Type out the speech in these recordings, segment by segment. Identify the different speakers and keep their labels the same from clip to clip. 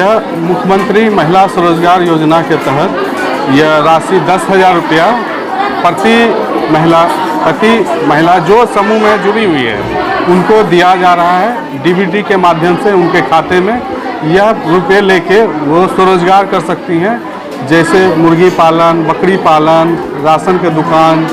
Speaker 1: यह मुख्यमंत्री महिला स्वरोजगार योजना के तहत यह राशि 10,000 रुपया प्रति महिला जो समूह में जुड़ी हुई है उनको दिया जा रहा है। डीबीटी के माध्यम से उनके खाते में यह रुपये लेके वो स्वरोजगार कर सकती हैं, जैसे मुर्गी पालन, बकरी पालन, राशन के दुकान,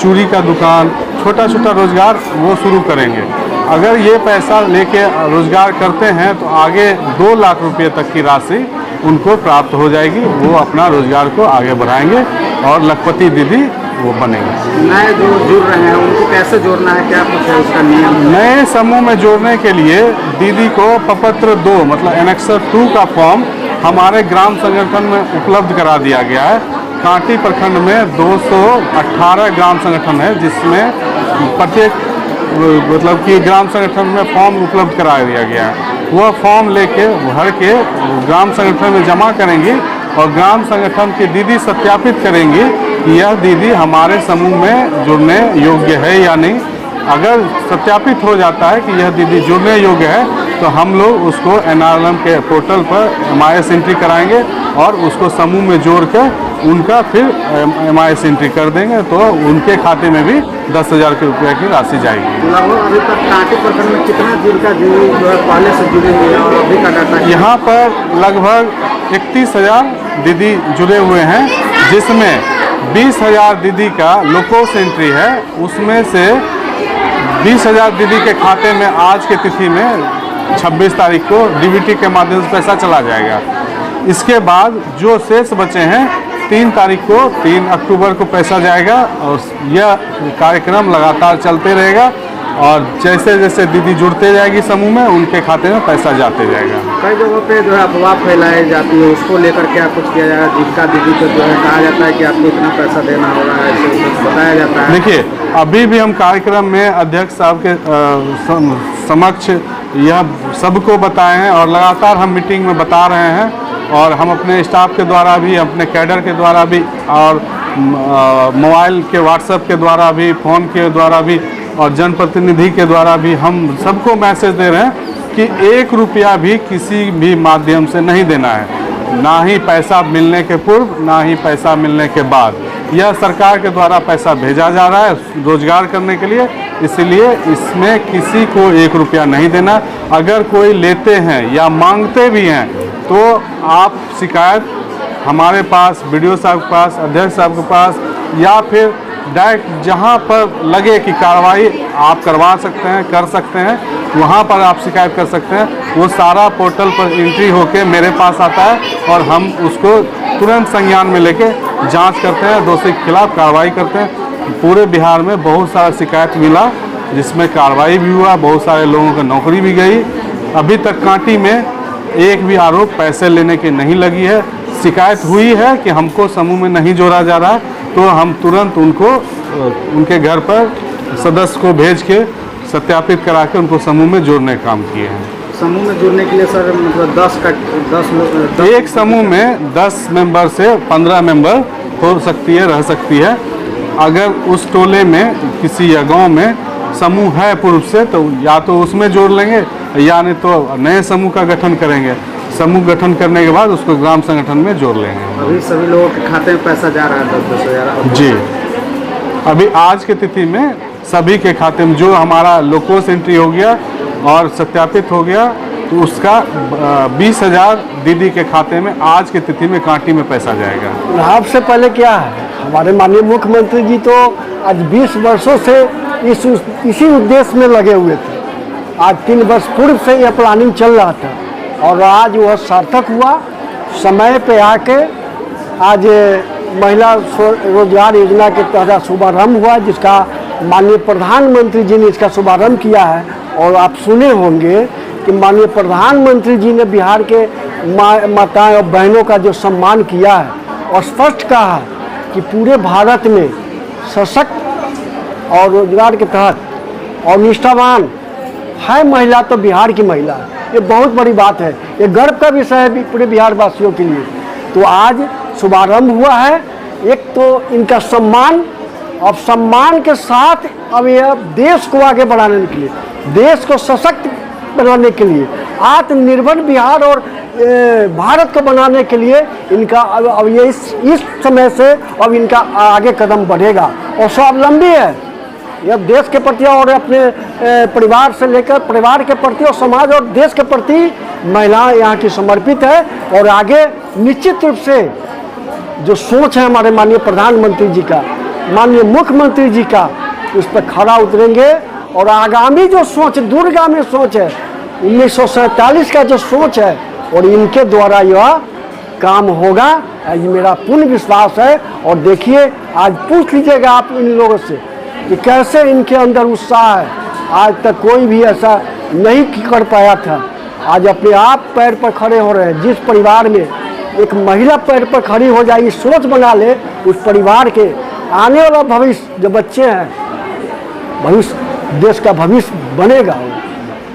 Speaker 1: चूड़ी का दुकान, छोटा छोटा रोजगार वो शुरू करेंगे। अगर ये पैसा लेके रोजगार करते हैं तो आगे 2 लाख रुपये तक की राशि उनको प्राप्त हो जाएगी। वो अपना रोजगार को आगे बढ़ाएंगे और लखपति दीदी वो बनेंगे।
Speaker 2: नए जो जुड़ रहे हैं उनको कैसे जोड़ना है, क्या कुछ है उसका नियम?
Speaker 1: नए समूह में जोड़ने के लिए दीदी को प्रपत्र 2 मतलब एनेक्सर 2 का फॉर्म हमारे ग्राम संगठन में उपलब्ध करा दिया गया है। कांटी प्रखंड में 218 ग्राम संगठन है, जिसमें प्रत्येक मतलब कि ग्राम संगठन में फॉर्म उपलब्ध करा दिया गया है। वह फॉर्म लेके भर के ग्राम संगठन में जमा करेंगी और ग्राम संगठन की दीदी सत्यापित करेंगी कि यह दीदी हमारे समूह में जुड़ने योग्य है या नहीं। अगर सत्यापित हो जाता है कि यह दीदी जुड़ने योग्य है तो हम लोग उसको NRLM के पोर्टल पर MIS एंट्री कराएंगे और उसको समूह में जोड़कर उनका फिर MIS एंट्री कर देंगे, तो उनके खाते में भी 10,000 रुपये की राशि जाएगी।
Speaker 2: लगभग अभी तक कांटी प्रखंड में कितना जिनका जो है पहले से जुड़े हुए हैं और अभी का डाटा?
Speaker 1: यहाँ पर लगभग 31,000 दीदी जुड़े हुए हैं, जिसमें 20,000 दीदी का लोकोस एंट्री है। उसमें से 20,000 दीदी के खाते में आज के तिथि में 26 तारीख को डीबीटी के माध्यम से पैसा चला जाएगा। इसके बाद जो शेष बचे हैं 3 तारीख को 3 अक्टूबर को पैसा जाएगा और यह कार्यक्रम लगातार चलते रहेगा और जैसे जैसे दीदी जुड़ते जाएगी समूह में उनके खाते में पैसा जाते जाएगा।
Speaker 2: कई जगहों पे जो है अफवाह फैलाई जाती है, उसको लेकर क्या कुछ किया जाएगा? जिनका दीदी को जो है कहा जाता है कि आपको इतना पैसा देना होगा, ऐसे बताया जाता है।
Speaker 1: देखिए, अभी भी हम कार्यक्रम में अध्यक्ष साहब के समक्ष यह सबको बताए हैं और लगातार हम मीटिंग में बता रहे हैं और हम अपने स्टाफ के द्वारा भी, अपने कैडर के द्वारा भी और मोबाइल के व्हाट्सएप के द्वारा भी, फ़ोन के द्वारा भी और जनप्रतिनिधि के द्वारा भी हम सबको मैसेज दे रहे हैं कि 1 रुपया भी किसी भी माध्यम से नहीं देना है, ना ही पैसा मिलने के पूर्व, ना ही पैसा मिलने के बाद। यह सरकार के द्वारा पैसा भेजा जा रहा है रोजगार करने के लिए, इसलिए इसमें किसी को 1 रुपया नहीं देना। अगर कोई लेते हैं या मांगते भी हैं तो आप शिकायत हमारे पास, BDO साहब के पास, अध्यक्ष साहब के पास या फिर डायरेक्ट जहां पर लगे कि कार्रवाई आप करवा सकते हैं, कर सकते हैं, वहां पर आप शिकायत कर सकते हैं। वो सारा पोर्टल पर एंट्री होके मेरे पास आता है और हम उसको तुरंत संज्ञान में लेके जांच करते हैं, दोषी के खिलाफ कार्रवाई करते हैं। पूरे बिहार में बहुत सारा शिकायत मिला जिसमें कार्रवाई भी हुआ, बहुत सारे लोगों को नौकरी भी गई। अभी तक कांटी में एक भी आरोप पैसे लेने की नहीं लगी है। शिकायत हुई है कि हमको समूह में नहीं जोड़ा जा रहा, तो हम तुरंत उनको उनके घर पर सदस्य को भेज के सत्यापित करा के उनको समूह में जोड़ने का काम किए हैं।
Speaker 2: समूह में जुड़ने के लिए सर मतलब 10 लोग,
Speaker 1: एक समूह में 10 मेंबर से 15 मेंबर हो सकती है, रह सकती है। अगर उस टोले में किसी या गाँव में समूह है पूर्व से तो या तो उसमें जोड़ लेंगे या नहीं तो नए समूह का गठन करेंगे। समूह गठन करने के बाद उसको ग्राम संगठन में जोड़ लेंगे।
Speaker 2: अभी सभी लोगों के खाते में पैसा जा रहा है 10-10 हज़ार?
Speaker 1: जी, अभी आज के तिथि में सभी के खाते में जो हमारा लोकोस एंट्री हो गया और सत्यापित हो गया तो उसका 20,000 दीदी के खाते में आज की तिथि में कांटी में पैसा जाएगा।
Speaker 3: चुनाव से पहले क्या है, हमारे माननीय मुख्यमंत्री जी तो आज 20 वर्षों से इसी उद्देश्य में लगे हुए थे। आज 3 वर्ष पूर्व से यह प्लानिंग चल रहा था और आज वह सार्थक हुआ। समय पे आके आज महिला रोजगार योजना के तहत शुभारंभ हुआ, जिसका माननीय प्रधानमंत्री जी ने इसका शुभारंभ किया है। और आप सुने होंगे कि माननीय प्रधानमंत्री जी ने बिहार के माताएं और बहनों का जो सम्मान किया है और स्पष्ट कहा है कि पूरे भारत में सशक्त और रोजगार के तहत और निष्ठावान है महिला तो बिहार की महिला है। ये बहुत बड़ी बात है, ये गर्व का विषय है पूरे बिहार वासियों के लिए। तो आज शुभारंभ हुआ है, एक तो इनका सम्मान और सम्मान के साथ अब यह देश को आगे बढ़ाने के लिए, देश को सशक्त बनाने के लिए आत्मनिर्भर बिहार और भारत को बनाने के लिए इनका अब ये इस समय से अब इनका आगे कदम बढ़ेगा और स्वावलंबी है। यह देश के प्रति और अपने परिवार से लेकर परिवार के प्रति और समाज और देश के प्रति महिलाएं यहाँ की समर्पित है और आगे निश्चित रूप से जो सोच है हमारे माननीय प्रधानमंत्री जी का, माननीय मुख्यमंत्री जी का, उस पर खरा उतरेंगे और आगामी जो सोच दूरगामी सोच है 1947 का जो सोच है और इनके द्वारा यह काम होगा, ये मेरा पूर्ण विश्वास है। और देखिए आज पूछ लीजिएगा आप इन लोगों से कि कैसे इनके अंदर उत्साह है। आज तक कोई भी ऐसा नहीं कर पाया था, आज अपने आप पैर पर खड़े हो रहे हैं। जिस परिवार में एक महिला पैर पर खड़ी हो जाए, सोच बना ले, उस परिवार के आने वाला भविष्य जो बच्चे हैं, भविष्य देश का भविष्य बनेगा।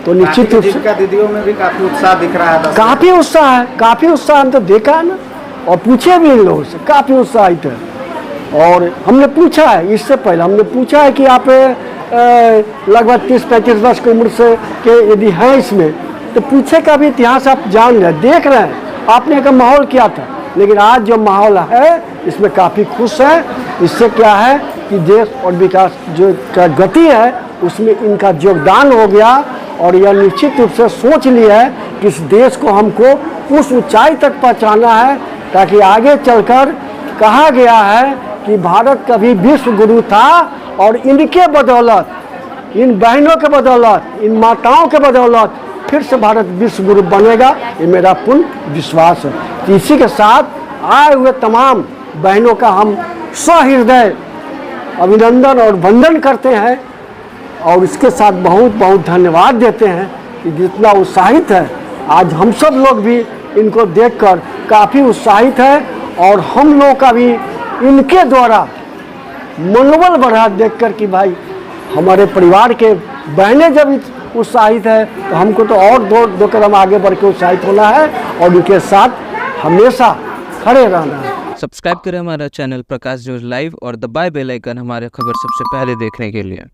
Speaker 3: तो निश्चित रूप से
Speaker 2: दीदियों में भी काफी उत्साह दिख रहा है।
Speaker 3: काफ़ी उत्साह है, काफ़ी उत्साह हम तो देखा है ना, और पूछे भी इन लोगों से, काफ़ी उत्साहित है। और हमने पूछा है, इससे पहले हमने पूछा है कि आप लगभग 30-35 वर्ष की उम्र से के यदि हैं इसमें, तो पूछे का भी इतिहास आप जान रहे हैं, देख रहे हैं आपने का माहौल क्या था। लेकिन आज जो माहौल है इसमें काफ़ी खुश है। इससे क्या है कि देश और विकास जो का गति है उसमें इनका योगदान हो गया और यह निश्चित रूप से सोच लिया है कि इस देश को हमको उस ऊंचाई तक पहुंचाना है, ताकि आगे चलकर कहा गया है कि भारत कभी विश्व गुरु था और इनके बदौलत, इन बहनों के बदौलत, इन माताओं के बदौलत फिर से भारत विश्व गुरु बनेगा। ये मेरा पूर्ण विश्वास है। तो इसी के साथ आए हुए तमाम बहनों का हम सहृदय अभिनंदन और वंदन करते हैं और इसके साथ बहुत बहुत धन्यवाद देते हैं कि जितना उत्साहित है। आज हम सब लोग भी इनको देखकर काफ़ी उत्साहित है और हम लोग का भी इनके द्वारा मनोबल बढ़ा देखकर कि भाई हमारे परिवार के बहनें जब उत्साहित है तो हमको तो और दो कदम आगे बढ़ के उत्साहित होना है और उनके साथ हमेशा खड़े रहना है।
Speaker 4: सब्सक्राइब करें हमारा चैनल प्रकाश न्यूज़ लाइव और दबाए बेल आइकन हमारे खबर सबसे पहले देखने के लिए।